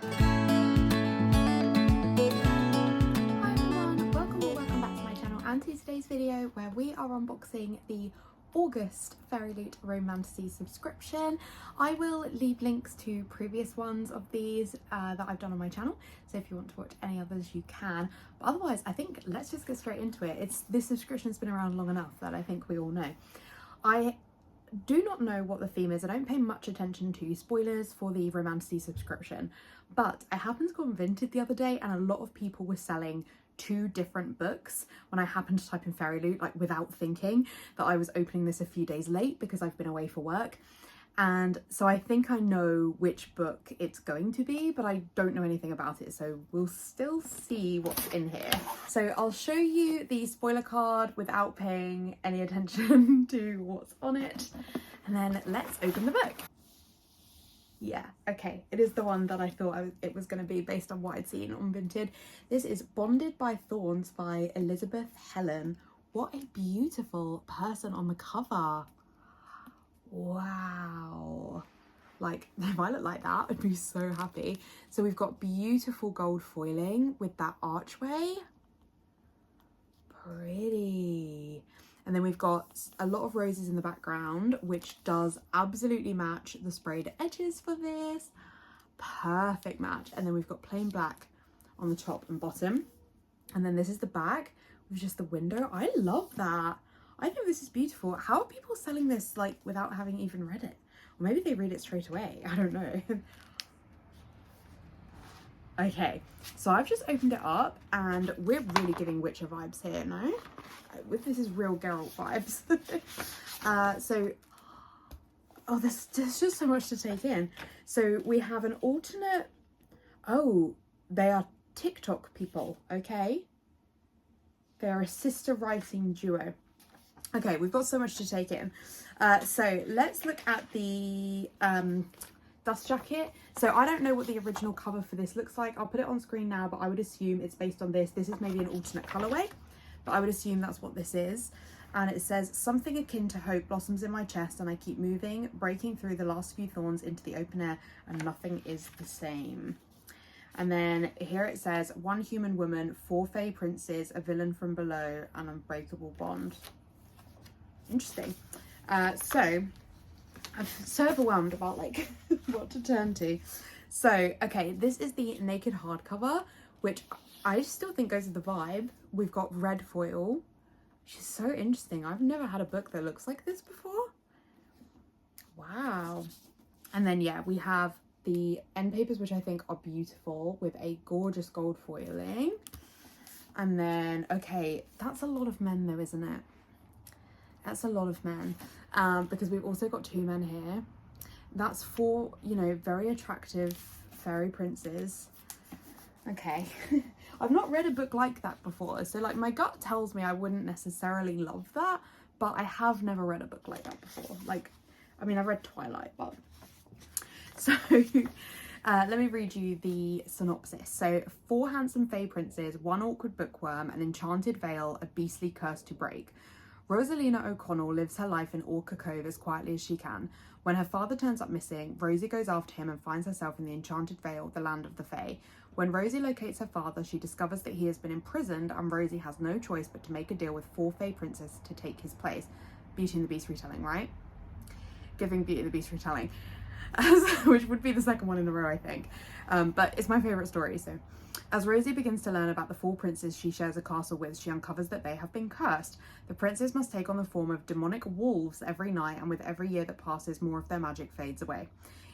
everyone, welcome back to my channel and to today's video where we are unboxing the August Fairyloot Romantasy subscription. I will leave links to previous ones of these that I've done on my channel, so if you want to watch any others you can, but otherwise I think let's just get straight into it. This subscription has been around long enough that I think we all know. I do not know what the theme is. I don't pay much attention to spoilers for the Romantasy subscription, but I happened to go on Vinted the other day and a lot of people were selling 2 different books when I happened to type in Fairyloot, like without thinking that I was opening this a few days late because I've been away for work. And so I think I know which book it's going to be, but I don't know anything about it, so we'll still see what's in here. So I'll show you the spoiler card without paying any attention to what's on it, and then let's open the book. Yeah, okay, it is the one that I thought it was going to be based on what I'd seen on Vinted. This is Bonded by Thorns by Elizabeth Helen. What a beautiful person on the cover. Wow, like if I look like that I'd be so happy. So we've got beautiful gold foiling with that archway, pretty, and then we've got a lot of roses in the background, which does absolutely match the sprayed edges for this. Perfect match. And then we've got plain black on the top and bottom, and then this is the back with just the window. I love that. I think this is beautiful. How are people selling this like without having even read it? Or maybe they read it straight away. I don't know. Okay, so I've just opened it up and we're really giving Witcher vibes here, no? This is real Geralt vibes. There's just so much to take in. So we have an alternate, oh, they are TikTok people, okay? They're a sister writing duo. Okay, we've got so much to take in. So let's look at the dust jacket. So I don't know what the original cover for this looks like. I'll put it on screen now, but I would assume it's based on this. This is maybe an alternate colorway, but I would assume that's what this is. And it says, something akin to hope blossoms in my chest and I keep moving, breaking through the last few thorns into the open air, and nothing is the same. And then here it says, 1 human woman, 4 fey princes, a villain from below, an unbreakable bond. Interesting. So I'm so overwhelmed about like what to turn to. So okay, this is the naked hardcover, which I still think goes with the vibe. We've got red foil, which is so interesting. I've never had a book that looks like this before. Wow. And then yeah, we have the end papers, which I think are beautiful, with a gorgeous gold foiling. And then okay, that's a lot of men though, isn't it? That's a lot of men, because we've also got 2 men here. That's 4, you know, very attractive fairy princes. Okay, I've not read a book like that before, so like my gut tells me I wouldn't necessarily love that, but I have never read a book like that before. Like, I mean, I've read Twilight, but so let me read you the synopsis. So 4 handsome fey princes, 1 awkward bookworm, an enchanted veil, a beastly curse to break. Rosalina O'Connell lives her life in Orca Cove as quietly as she can. When her father turns up missing, Rosie goes after him and finds herself in the Enchanted Vale, the land of the Fae. When Rosie locates her father, she discovers that he has been imprisoned and Rosie has no choice but to make a deal with 4 Fae princes to take his place. Beauty and the Beast retelling, right? Giving Beauty and the Beast retelling. Which would be the second one in a row, I think. But it's my favourite story, so. As Rosie begins to learn about the 4 princes she shares a castle with, she uncovers that they have been cursed. The princes must take on the form of demonic wolves every night, and with every year that passes, more of their magic fades away.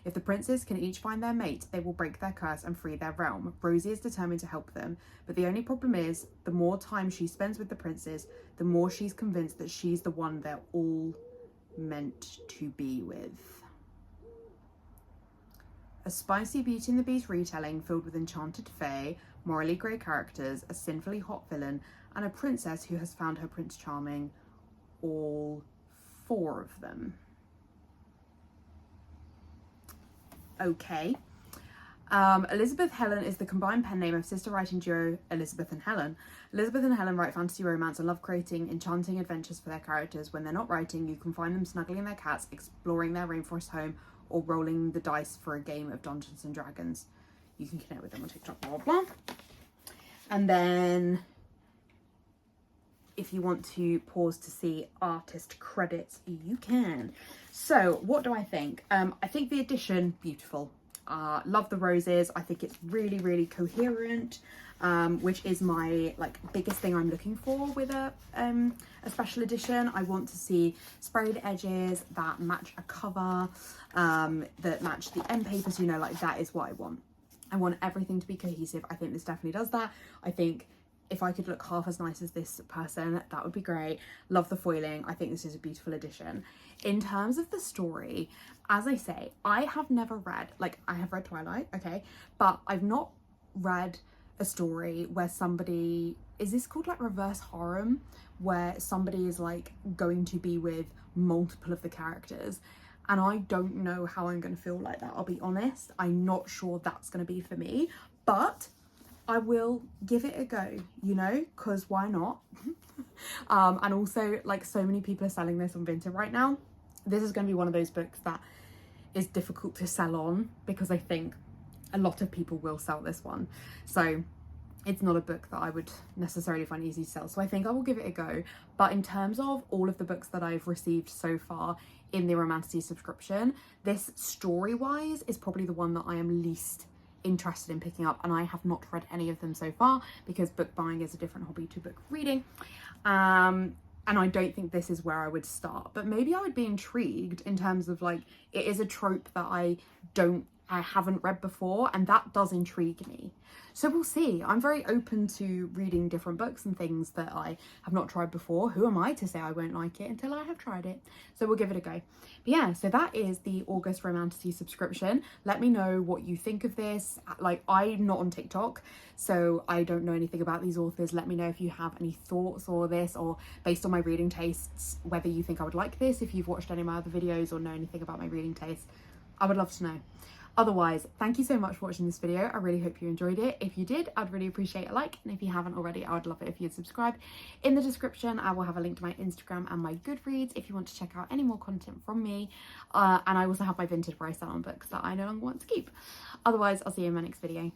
If the princes can each find their mate, they will break their curse and free their realm. Rosie is determined to help them, but the only problem is, the more time she spends with the princes, the more she's convinced that she's the one they're all meant to be with. A spicy Beauty and the Beast retelling filled with enchanted fae, morally grey characters, a sinfully hot villain, and a princess who has found her Prince Charming. All 4 of them. Okay. Elizabeth Helen is the combined pen name of sister writing duo Elizabeth and Helen. Elizabeth and Helen write fantasy romance and love creating enchanting adventures for their characters. When they're not writing, you can find them snuggling their cats, exploring their rainforest home, or rolling the dice for a game of Dungeons and Dragons. you can connect with them on TikTok, blah, blah, blah. And then if you want to pause to see artist credits, you can. So what do I think? I think the edition, beautiful. Love the roses. I think it's really, really coherent, which is my like biggest thing I'm looking for with a special edition. I want to see sprayed edges that match a cover, that match the end papers, you know, like that is what I want. I want everything to be cohesive. I think this definitely does that. I think if I could look half as nice as this person, that would be great. Love the foiling. I think this is a beautiful edition. In terms of the story, as I say, I have never read, like I have read Twilight, okay, but I've not read a story where somebody, is this called like reverse harem, where somebody is like going to be with multiple of the characters, and I don't know how I'm going to feel like that, I'll be honest. I'm not sure that's going to be for me, but I will give it a go, you know, because why not? And also, like, so many people are selling this on Vinted right now. This is going to be one of those books that is difficult to sell on, because I think a lot of people will sell this one. So it's not a book that I would necessarily find easy to sell. So I think I will give it a go. But in terms of all of the books that I've received so far in the Romantasy subscription, this story-wise is probably the one that I am least interested in picking up, and I have not read any of them so far because book buying is a different hobby to book reading, and I don't think this is where I would start. But maybe I would be intrigued in terms of like, it is a trope that I haven't read before, and that does intrigue me. So we'll see. I'm very open to reading different books and things that I have not tried before. Who am I to say I won't like it until I have tried it? So we'll give it a go. But yeah, so that is the August Romantasy subscription. Let me know what you think of this. Like, I'm not on TikTok, so I don't know anything about these authors. Let me know if you have any thoughts or this, or based on my reading tastes, whether you think I would like this, if you've watched any of my other videos or know anything about my reading taste. I would love to know. Otherwise, thank you so much for watching this video. I really hope you enjoyed it. If you did, I'd really appreciate a like. And if you haven't already, I would love it if you'd subscribe. In the description, I will have a link to my Instagram and my Goodreads if you want to check out any more content from me. And I also have my Vinted where I sell on books that I no longer want to keep. Otherwise, I'll see you in my next video.